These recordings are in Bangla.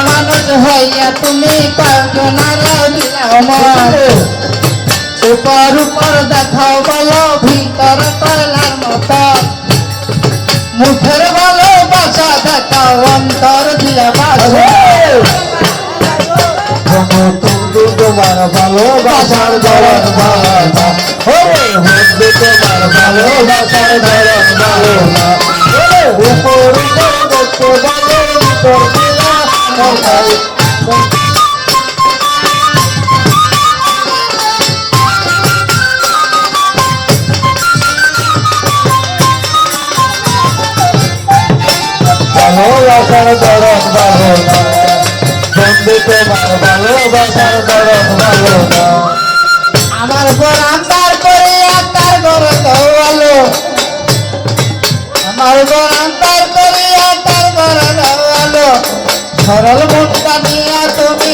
মানুষ হইয়া তুমি কয়জনার উপর উপর দেখাও বলো ভিতর কয়লার মতো মুখের ভালোবাসা দেখাও অন্তর দিয়া বাসো তোমার ভালোবাসার ধরন ভালো তোমার ভালোবাসার ধরন ভালো উপর দেখতে ভালো ভিতর দিয়া ভালোবাসার ধরন ভালো না বন্ধু তোমার ভালোবাসার ধরন ভালো না আমার ঘর আন্ধার করে আকার ঘরে দেওয়ালো আমার ঘর আন্ধার করে আকার ঘরে দেওয়ালো সরল মুখটা নিয়ে তুমি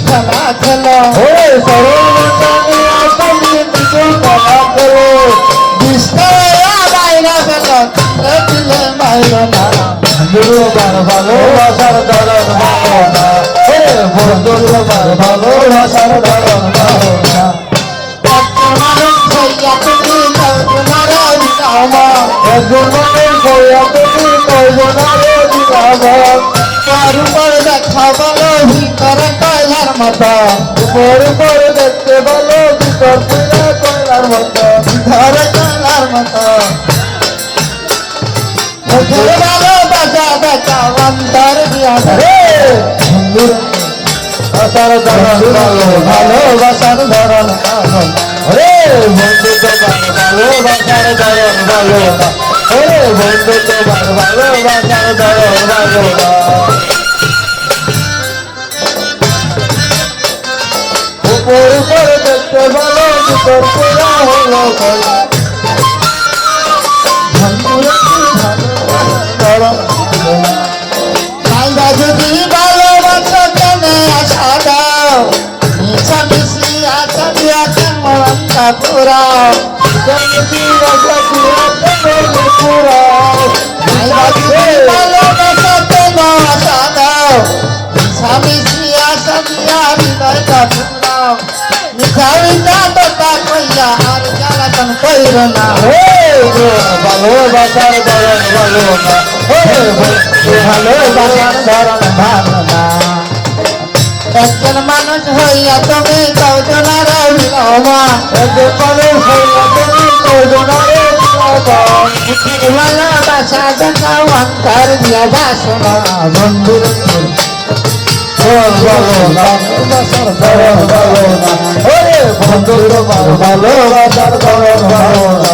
খেলা খেলো সরল মুখটা নিয়ে তুমি খেলা খেলো বাইরে ফেলো দিলে বাইরে না তোমার ভালোবাসার ধরন ভালো না বন্ধু তোমার ভালোবাসার ধরন ভালো না মানুষ হইয়া তুমি একজন মানুষ হইয়া তুমি কয়জনারে দিলাম তার উপর দেখা বলো ভিতরে কয়লার মতো উপর উপর দেখতে ভালো ভিতর পুরা কয়লার মতো ভিতরে কয়লার মতো মুখের ভালোবাসা দেখা অন্তর দিয়া ভালোবাসার ধরন ভালো ভালোবাসার ধরন ভালো রে বন্ধু তোমার ভালোবাসার ধরন ভালো না রে বন্ধু তোমার ভালোবাসার ধরন ভালো না উপর উপর দেখতে ভালো ভিতর পুরা হলো ভালো ধরন ভালো যদি ভালোবাসো কেনে আশা দাও মিছা মিশি আশা দিয়া কেমনটা পুরাও ভালোবাসো কেন আশা দাও মিছা মিশি আশা দিয়া হৃদয়টা পুরাও মিছা মিছা তোটা কইয়া আর জ্বালাতন কইর না ভালোবাসার ধরন ভালো না ভালোবাসার ধরন ভালো না একজন মানুষ হইয়া তুমি কৌজনার বিলমা একজন মানুষ হইয়া তুমি কয়জনারে ভালোবাসা দেখাও অন্তর দিয়া বাসনা বন্ধুর ভালো না ভালোবাসার ধরন ভালো না বন্ধু তোমার ভালোবাসার ধরন ভালো না